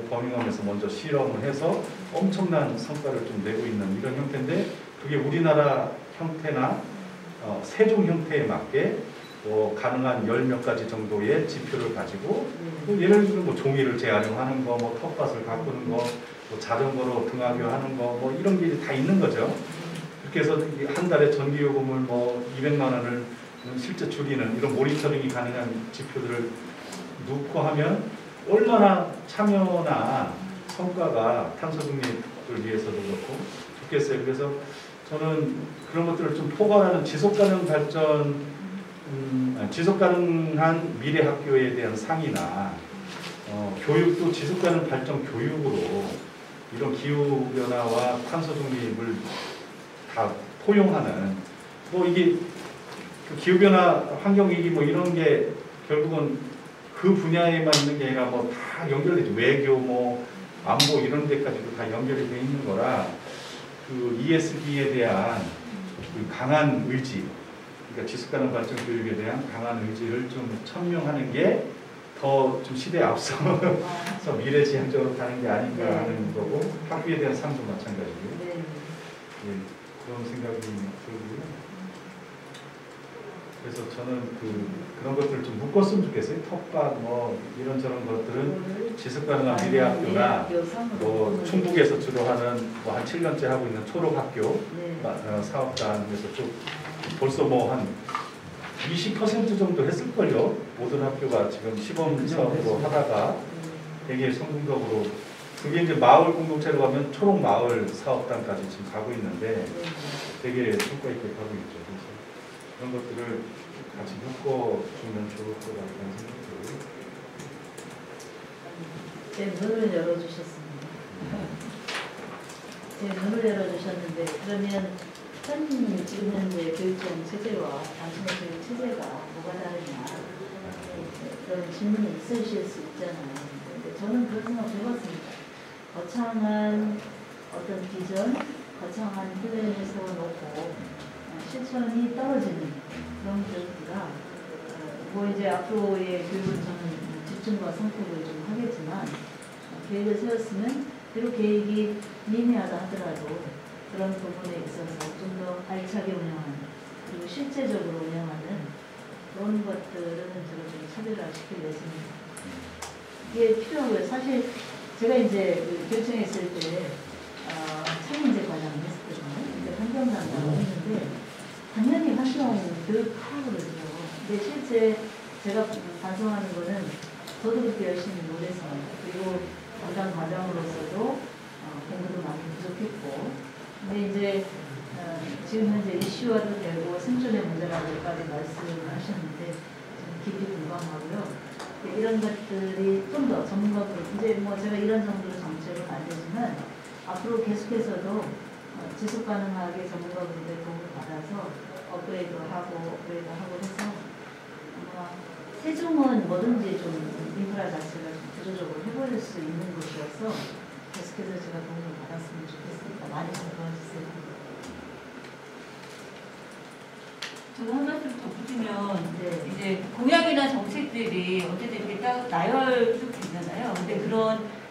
[SPEAKER 6] 버밍엄에서 먼저 실험을 해서 엄청난 성과를 좀 내고 있는 이런 형태인데 그게 우리나라 형태나 세종 형태에 맞게 가능한 10몇 가지 정도의 지표를 가지고 예를 들면 종이를 재활용하는 거, 텃밭을 가꾸는 거, 자전거로 등하교 하는 거, 이런 게 다 있는 거죠. 그렇게 해서 한 달에 전기요금을 200만 원을 실제 줄이는 이런 모니터링이 가능한 지표들을 놓고 하면 얼마나 참여나 성과가 탄소중립을 위해서도 그렇고 좋겠어요. 그래서 저는 그런 것들을 좀 포괄하는 지속가능 발전, 지속가능한 미래학교에 대한 상이나 교육도 지속가능 발전 교육으로 이런 기후변화와 탄소중립을 다 포용하는 이게 기후변화, 환경위기 이런 게 결국은 그 분야에만 있는 게 아니라 다 연결되죠. 외교, 안보 이런 데까지도 다 연결이 돼 있는 거라 그 ESG에 대한 그 강한 의지, 그러니까 지속가능 발전 교육에 대한 강한 의지를 좀 천명하는 게 더 좀 시대에 앞서서 미래지향적으로 가는 게 아닌가
[SPEAKER 5] 네.
[SPEAKER 6] 하는 거고 학교에 대한 삶도 마찬가지고요.
[SPEAKER 5] 네.
[SPEAKER 6] 예, 그런 생각이 들고요. 그래서 저는 그런 것들을 좀 묶었으면 좋겠어요. 텃밭 뭐 이런저런 것들은 지속 가능한 미래학교나 뭐 충북에서 주로 하는 뭐 한 7년째 하고 있는 초록학교
[SPEAKER 5] 네.
[SPEAKER 6] 사업단에서 좀 벌써 뭐 한 20% 정도 했을걸요. 모든 학교가 지금 시범 사업으로 하다가 되게 성공적으로 그게 이제 마을 공동체로 가면 초록 마을 사업단까지 지금 가고 있는데 되게 성과 있게 가고 있죠. 그래서 그런 것들을 같이 묶어주면 좋을 것 같다는 생각이 들어요.
[SPEAKER 5] 제 눈을 열어주셨습니다. 제 눈을 열어주셨는데 그러면 현 지금 현재 교육청 체제와 당신의 교육 체제가 뭐가 다르냐 그런 질문이 있으실 수 있잖아요. 근데 저는 그런 생각 해봤습니다. 거창한 어떤 비전, 거창한 플랜을 세워놓고 실천이 떨어지는 그런 교육보다 뭐 이제 앞으로의 교육은 저는 집중과 선택을 좀 하겠지만 계획을 세웠으면 비록 계획이 미미하다 하더라도 그런 부분에 있어서 좀 더 알차게 운영하는 그리고 실제적으로 운영하는 그런 것들은 제가 좀 차별화시킬 예정입니다. 이게 필요하고요. 사실 제가 이제 교육청에 있을 때 창의인재 과장을 했었거든요. 근데 환경단장을 했는데 당연히 환경 교육 하거든요. 근데 실제 제가 반성하는 거는 저도 그렇게 열심히 노력했습니다. 그리고 담당 과장으로서도 공부도 많이 부족했고 근데 이제 지금 현재 이슈화도 되고 생존의 문제라고까지 말씀을 하셨는데 저는 깊이 공감하고요. 이런 것들이 좀 더 전문가들 이제 뭐 제가 이런 정도로 정책을 만들지만 앞으로 계속해서도 지속 가능하게 전문가분들의 도움을 받아서 업그레이드하고 해서 아마 세종은 뭐든지 좀 인프라 자체가 좀 구조적으로 해버릴 수 있는 곳이어서 계속해서 제가 도움을 받았으면 좋겠습니다. 많이 좀 도와주세요.
[SPEAKER 2] 저도 한 말씀 덧붙이면
[SPEAKER 5] 네.
[SPEAKER 2] 이제 공약이나 정책들이 어쨌든 이렇게 딱 나열쭉 되잖아요. 근데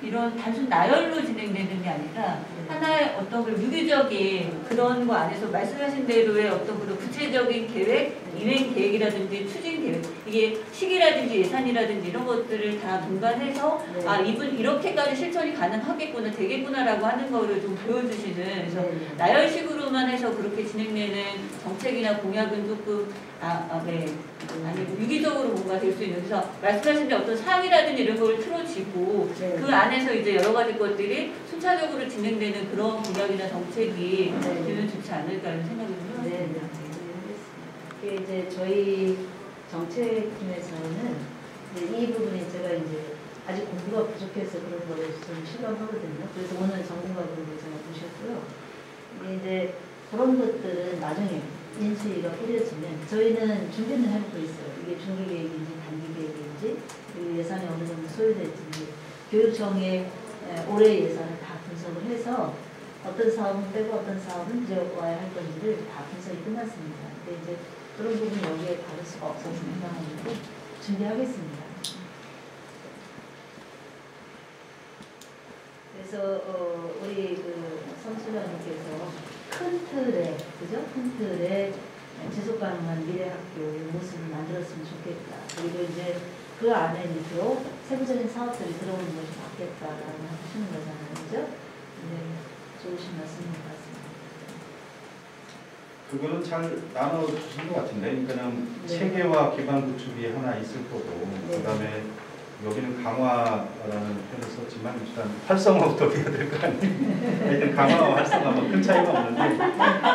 [SPEAKER 2] 이런 단순 나열로 진행되는 게 아니라 하나의 어떤 그 유기적인 그런 거 안에서 말씀하신 대로의 어떤 그런 구체적인 계획, 이행 계획이라든지 추진 계획, 이게 시기라든지 예산이라든지 이런 것들을 다 동반해서
[SPEAKER 5] 네.
[SPEAKER 2] 아 이분 이렇게까지 실천이 가능하겠구나, 되겠구나라고 하는 거를 좀 보여주시는 그래서
[SPEAKER 5] 네.
[SPEAKER 2] 나열식으로만 해서 그렇게 진행되는 정책이나 공약은 조금 아니고 유기적으로 뭔가 될 수 있는 그래서 말씀하신 대 어떤 사항이라든지 이런 걸 틀어지고
[SPEAKER 5] 네.
[SPEAKER 2] 그 안에서 이제 여러 가지 것들이 순차적으로 진행되는 그런 공약이나 정책이
[SPEAKER 5] 네.
[SPEAKER 2] 되면 좋지 않을까 하는 생각이 들어요.
[SPEAKER 5] 네, 이게 이제 저희 정책팀에서는 이 부분이 제가 이제 아직 공부가 부족해서 그런 거를 좀 실감하거든요. 그래서 오늘 전문가분들 제가 모셨고요. 이제 그런 것들은 나중에 인수위가 꾸려지면 저희는 준비는 해놓고 있어요. 이게 중기 계획인지 단기 계획인지 그리고 예산이 어느 정도 소요될지 교육청의 올해 예산을 다 분석을 해서 어떤 사업은 빼고 어떤 사업은 이제 와야 할 건지를 다 분석이 끝났습니다. 근데 이제 그런 부분 여기에 다를 수가 없어서 생각하는데 준비하겠습니다. 그래서 우리 그 성수장님께서 큰 틀에 그죠? 큰 틀에 지속 가능한 미래 학교의 모습을 만들었으면 좋겠다. 그리고 이제 그 안에 밑으로 세부적인 사업들이 들어오는 것이 맞겠다라고 하시는 거잖아요, 그죠? 네, 좋으신 말씀인 것 같습니다.
[SPEAKER 6] 그거는 잘 나눠주신 것 같은데 그냥
[SPEAKER 5] 네.
[SPEAKER 6] 체계와 기반 구축이 하나 있을 거고
[SPEAKER 5] 네.
[SPEAKER 6] 그다음에 여기는 강화라는 표현을 썼지만 일단 활성화부터 해야 될 거 아니에요. 하여튼 강화와 활성화는 큰 차이가 없는데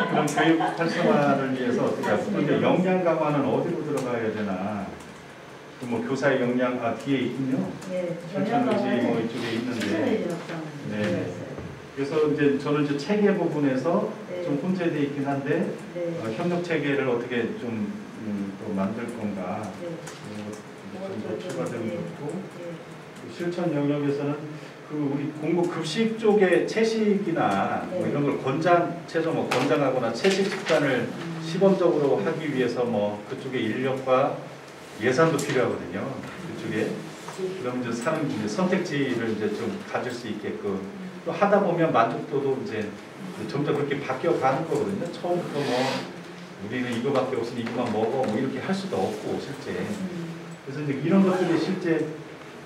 [SPEAKER 6] 그런 교육 활성화를 위해서 어떻게 할까? 근데 역량 강화는 어디로 들어가야 되나? 뭐 교사의 역량 뒤에 있군요.
[SPEAKER 5] 네,
[SPEAKER 6] 실천의지 뭐 이쪽에 있는데.
[SPEAKER 5] 실천의지
[SPEAKER 6] 네. 그래서 이제 저는 이제 체계 부분에서
[SPEAKER 5] 네.
[SPEAKER 6] 좀 혼재되어 있긴 한데
[SPEAKER 5] 네.
[SPEAKER 6] 협력 체계를 어떻게 좀 또 만들 건가?
[SPEAKER 5] 네.
[SPEAKER 6] 좀더 추가되면
[SPEAKER 5] 네.
[SPEAKER 6] 좋고
[SPEAKER 5] 네.
[SPEAKER 6] 실천 영역에서는 그 우리 공부 급식 쪽의 채식이나 뭐
[SPEAKER 5] 네.
[SPEAKER 6] 이런 걸 권장체조 뭐 권장하거나 채식 습관을 시범적으로 하기 위해서 뭐 그쪽에 인력과 예산도 필요하거든요. 그쪽에 그럼 이제 사는 이제 선택지를 이제 좀 가질 수 있게끔 또 하다 보면 만족도도 이제 점점 그렇게 바뀌어 가는 거거든요. 처음부터 뭐 우리는 이거밖에 없으니 이거만 먹어 뭐 이렇게 할 수도 없고 실제. 그래서 이제 이런 것들이 실제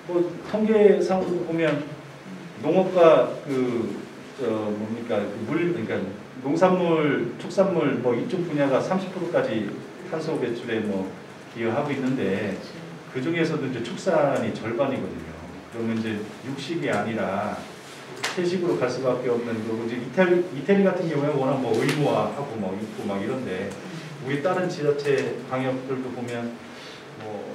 [SPEAKER 6] 뭐 통계상으로 보면 농업과 뭡니까 그러니까 농산물, 축산물 뭐 이쪽 분야가 30%까지 탄소 배출에 뭐 기여하고 있는데 그 중에서도 이제 축산이 절반이거든요. 그러면 이제 육식이 아니라 채식으로 갈 수밖에 없는 거고 이제 이태리 같은 경우에 워낙 뭐 의무화하고 뭐 있고 막 이런데 우리 다른 지자체 광역들도 보면 뭐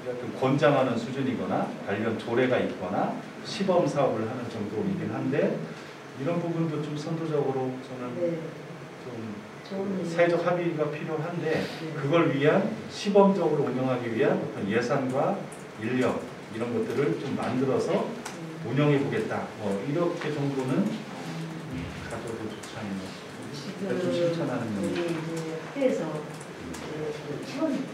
[SPEAKER 6] 약간 권장하는 수준이거나 관련 조례가 있거나 시범 사업을 하는 정도이긴 한데 이런 부분도 좀 선도적으로 저는
[SPEAKER 5] 네.
[SPEAKER 6] 좀
[SPEAKER 5] 좋은
[SPEAKER 6] 사회적 합의가 필요한데 그걸 위한 시범적으로 운영하기 위한 어떤 예산과 인력 이런 것들을 좀 만들어서 운영해 보겠다. 뭐 이렇게 정도는 가져도 좋지 않나. 좀 실천하는
[SPEAKER 5] 우리
[SPEAKER 6] 면.
[SPEAKER 5] 이제 학교에서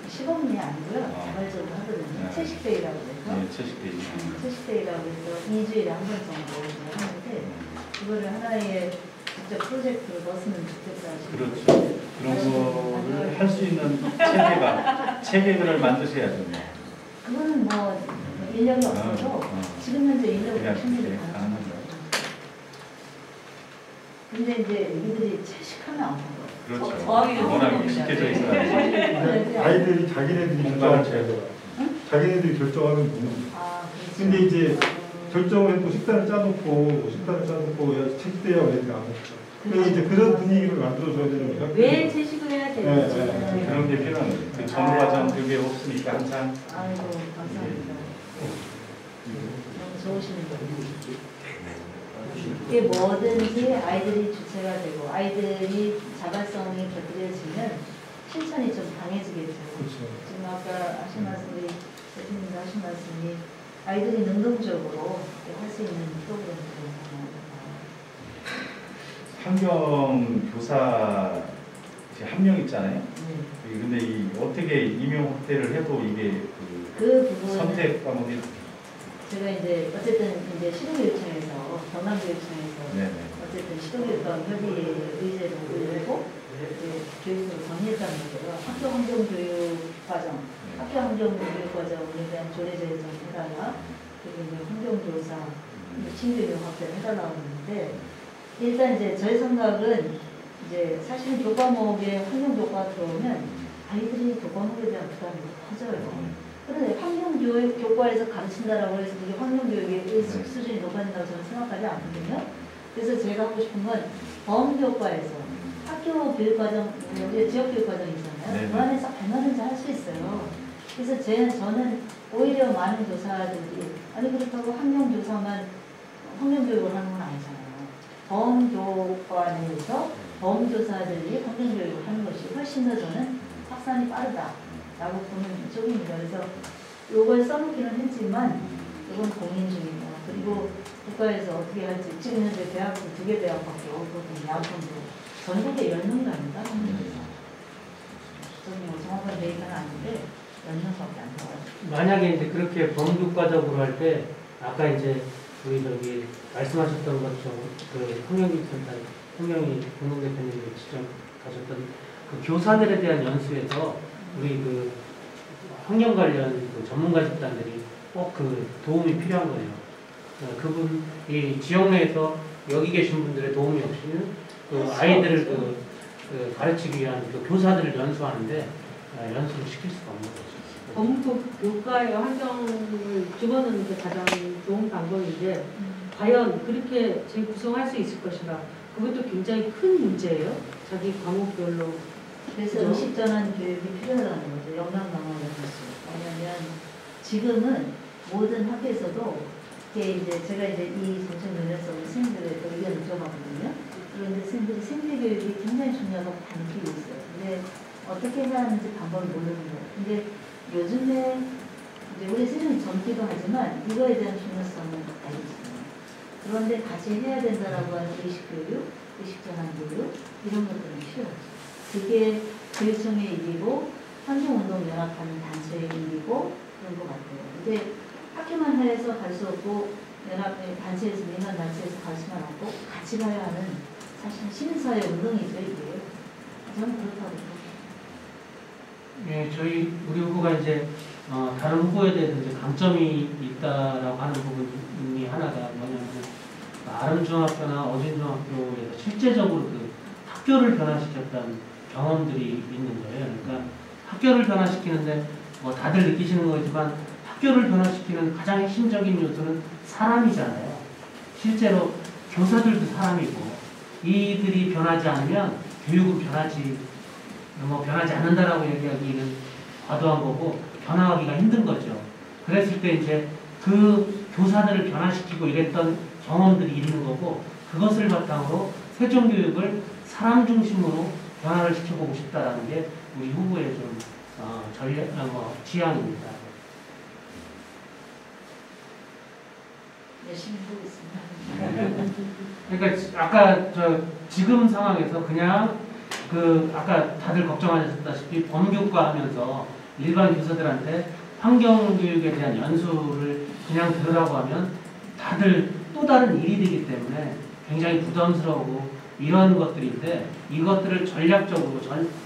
[SPEAKER 5] 시범이 아니고요. 자발적으로 하거든요.
[SPEAKER 6] 네.
[SPEAKER 5] 채식데이라고 해서
[SPEAKER 6] 네, 채식데이.
[SPEAKER 5] 채식데이라고 해서 2주일에 한 번 정도 이제 하는데 그거를 하나의 진짜 프로젝트로 넣었으면 좋겠다.
[SPEAKER 6] 그렇죠. 그런 거를 할 수 있는 체계를 만드셔야죠.
[SPEAKER 5] 그거는 뭐 인력이 없어서 지금 현재 인력이
[SPEAKER 6] 그냥
[SPEAKER 5] 충분히
[SPEAKER 6] 그렇게
[SPEAKER 5] 가능합니다.
[SPEAKER 6] 가능한 거예요.
[SPEAKER 5] 근데 이제 애기들이 채식하면 안 먹어요.
[SPEAKER 6] 그렇죠.
[SPEAKER 2] 저항이
[SPEAKER 6] 워낙
[SPEAKER 2] 너무
[SPEAKER 6] 익숙해져 있어요.
[SPEAKER 4] 아이들이 자기네들이
[SPEAKER 6] 공간을
[SPEAKER 4] 결정하는 자기네들이 결정하면 먹는 거예요.
[SPEAKER 5] 아, 그렇죠.
[SPEAKER 4] 근데 이제 결정을 해도 식단을 짜놓고 채식대회하고 애들이 안 먹죠. 그래서 이제 그런 분위기를 만들어줘야 되는 거죠.
[SPEAKER 3] 왜 채식을 해야 되는지.
[SPEAKER 4] 네.
[SPEAKER 6] 그런 게 필요한 거죠. 그 전후 과정 그게 없으니까 항상
[SPEAKER 5] 아이고 감사합니다. 너무 좋으시는 거예요. 이게 뭐든지 아이들이 주체가 되고 아이들이 자발성이 곁들여지면 실천이 좀 강해지겠죠.
[SPEAKER 4] 그렇죠.
[SPEAKER 5] 지금 아까 하신 말씀이 교수님도 하신 말씀이 아이들이 능동적으로 할 수 있는 프로그램들을
[SPEAKER 6] 환경 교사 한 명 있잖아요.
[SPEAKER 5] 네.
[SPEAKER 6] 근데 어떻게 임용 확대를 해도 이게
[SPEAKER 5] 그 부분은
[SPEAKER 6] 선택 과목이
[SPEAKER 5] 제가 이제 어쨌든 이제 시도교육청에서 경남교육청에서
[SPEAKER 6] 네네.
[SPEAKER 5] 어쨌든 시도교육과 협의회 의제를 올리고 이제 교육으로 정리했다는 거고요. 학교 환경교육과정, 학교 환경교육과정에 대한 조례 제정 해달라, 그리고 이제 환경조사, 친교육 확대를 해달라고 했는데 일단 이제 저희 생각은 이제 사실은 교과목에 환경교과가 들어오면 아이들이 교과목에 대한 부담이 커져요. 그런데 환경교과에서 가르친다라고 해서 그게 환경교육의 수준이 높아진다고 저는 생각하지 않거든요. 그래서 제가 하고 싶은 건 범교과에서 학교 교육과정, 우리 지역교육과정 있잖아요.
[SPEAKER 6] 네네.
[SPEAKER 5] 그 안에서 얼마든지 할 수 있어요. 그래서 저는 오히려 많은 교사들이 아니 그렇다고 환경교사만 환경교육을 하는 건 아니잖아요. 범교과 내에서 범교사들이 환경교육을 하는 것이 훨씬 더 저는 확산이 빠르다라고 보는 쪽입니다. 그래서 이걸 써놓기는 했지만 이건 고민 중입니다. 그리고 국가에서 어떻게 할지 지금 현재 대학도 2개 대학밖에 없거든요. 야권도 전국에 10명입니다. 저는 뭐 정확한 데이터는 아닌데 10명밖에 안 나와요.
[SPEAKER 1] 만약에 이제 그렇게 범교과적으로 할 때 아까 이제 우리 저기 말씀하셨던 것처럼 그 환경기센터 환경이 공동 대표님이 지적하셨던 그 교사들에 대한 연수에서 우리 그 환경 관련 그 전문가 집단들이 꼭 그 도움이 필요한 거예요. 그분 이 지역 내에서 여기 계신 분들의 도움이 없이는 그 아이들을 그 가르치기 위한 그 교사들을 연수하는데 연수를 시킬 수가 없는 거죠.
[SPEAKER 3] 교과의 환경을 집어넣는 게 가장 좋은 방법인데 과연 그렇게 재구성할 수 있을 것인가? 그것도 굉장히 큰 문제예요. 자기 과목별로.
[SPEAKER 5] 그래서
[SPEAKER 3] 그죠?
[SPEAKER 5] 의식전환 교육이 필요하다는 거죠. 영남방어를 할수. 왜냐하면 지금은 모든 학교에서도 이게 이제 제가 이제 이 정책 면에서 선생님들의 의견을 들어봤거든요. 그런데 선생님들이 생태교육이 굉장히 중요하다고 다 느끼고 있어요. 근데 어떻게 해야 하는지 방법을 모르는 거예요. 근데 요즘에 이제 우리 세상이 젊기도 하지만 이거에 대한 중요성은 알고 있어요. 그런데 같이 해야 된다라고 하는 의식교육, 의식전환 교육 이런 것들은 필요하죠. 그게 교육청의 일이고 환경운동연합하는 단체의 일이고 그런 것 같아요. 근데 학교만 해서 갈 수 없고 연합 단체에서 민간 단체에서 갈 수만 없고 같이 가야 하는 사실 시민사회 운동이죠 이게. 저는 그렇다고 생각합니다.
[SPEAKER 1] 예, 우리 후보가 이제 다른 후보에 대해서 이제 강점이 있다라고 하는 부분이 하나가 뭐냐면 아름중학교나 어진중학교에서 실제적으로 그 학교를 변화시켰던 경험들이 있는 거예요. 그러니까 학교를 변화시키는데 뭐 다들 느끼시는 거지만 학교를 변화시키는 가장 핵심적인 요소는 사람이잖아요. 실제로 교사들도 사람이고 이들이 변하지 않으면 교육은 변하지 않는다라고 얘기하기는 과도한 거고 변화하기가 힘든 거죠. 그랬을 때 이제 그 교사들을 변화시키고 이랬던 경험들이 있는 거고 그것을 바탕으로 세종교육을 사람 중심으로 변화를 시켜보고 싶다라는 게 우리 후보의 좀 지향입니다.
[SPEAKER 5] 열심히 보고 있습니다.
[SPEAKER 1] 그러니까 아까 지금 상황에서 그냥 아까 다들 걱정하셨다시피 범교과 하면서 일반 교사들한테 환경교육에 대한 연수를 그냥 들으라고 하면 다들 또 다른 일이 되기 때문에 굉장히 부담스러우고 이런 것들인데 이것들을 전략적으로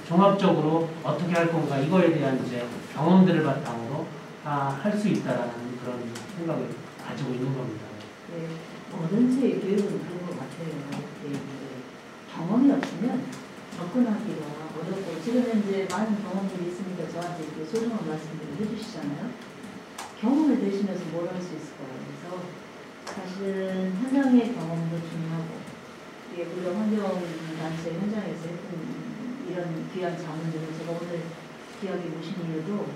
[SPEAKER 1] 종합적으로 어떻게 할 건가 이거에 대한 이제 경험들을 바탕으로 할 수 있다라는 그런 생각을 가지고 있는 겁니다.
[SPEAKER 5] 네, 뭐든지 교육은 그런 것 같아요. 경험이 없으면 접근하기가 어렵고 지금 현재 많은 경험들이 있으니까 저한테 이렇게 소중한 말씀들을 해주시잖아요. 경험을 되시면서 뭘 할 수 있을까요? 그래서 사실은 현장의 경험도 중요하고 우리가 환경단체 현장에서 했던 이런 귀한 자문들을 제가 오늘 귀하게 모신 이유도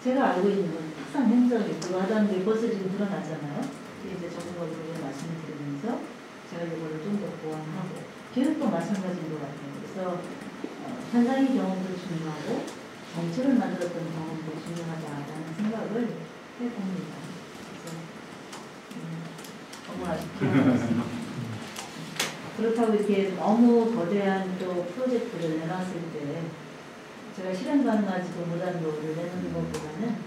[SPEAKER 5] 제가 알고 있는 건 탁상 행정이 하던 게 벌써 지금 드러났잖아요. 이제 전문적으로 말씀을 드리면서 제가 이거를 좀 더 보완하고 교육도 마찬가지인 것 같아요. 그래서 현장의 경험도 중요하고 정책을 만들었던 경험도 중요하다라는 생각을 해봅니다. 그래서 너무나 기대하겠습니다. 그렇다고 이렇게 너무 거대한 또 프로젝트를 내놨을 때 제가 실현 가능하지도 못한 거를 내놓는 것보다는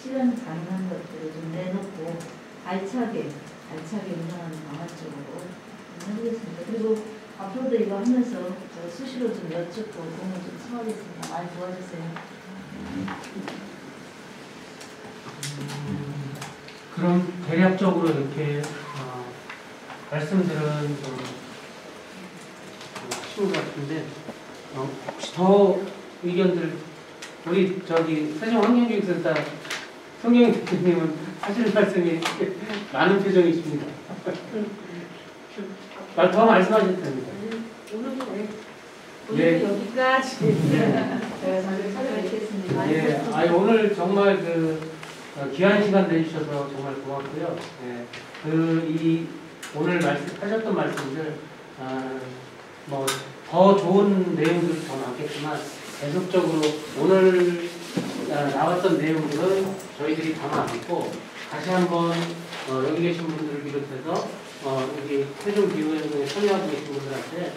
[SPEAKER 5] 실현 가능한 것들을 좀 내놓고 알차게 운영하는 방안 쪽으로 해보겠습니다. 그리고 앞으로도 이거 하면서 제가 수시로 좀 여쭙고 도움을 좀 청하겠습니다. 많이 도와주세요.
[SPEAKER 1] 그럼 대략적으로 이렇게 말씀들은 좀 쉬운 것 같은데 혹시 더 의견들 우리 세종환경교육센터 성경희 대표님은 하실 말씀이 많은 표정이십니다. 더 말씀하셔도 됩니다.
[SPEAKER 3] 오늘 여기까지
[SPEAKER 5] 제가 자주 찾아뵙겠습니다.
[SPEAKER 1] 예, 오늘 정말 귀한 시간 내주셔서 정말 고맙고요. 예, 오늘 하셨던 말씀들 더 좋은 내용들이 더 많겠지만 계속적으로 오늘 나왔던 내용들은 저희들이 담아 안고 다시 한번 여기 계신 분들을 비롯해서 여기 세종기후행동에 참여하고 계신 분들한테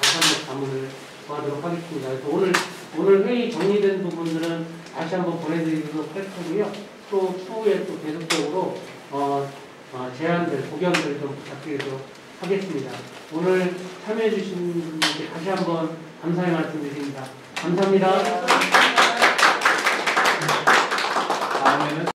[SPEAKER 1] 다시 한번 자문을 구하도록 하겠습니다. 그래서 오늘 회의 정리된 부분들은 다시 한번 보내드리도록 할 거고요. 또 추후에 또 계속적으로 제안들, 고견들을 좀 부탁드리도록 하겠습니다. 오늘 참여해주신 분들께 다시 한번 감사의 말씀드립니다. 감사합니다.
[SPEAKER 6] 다음에는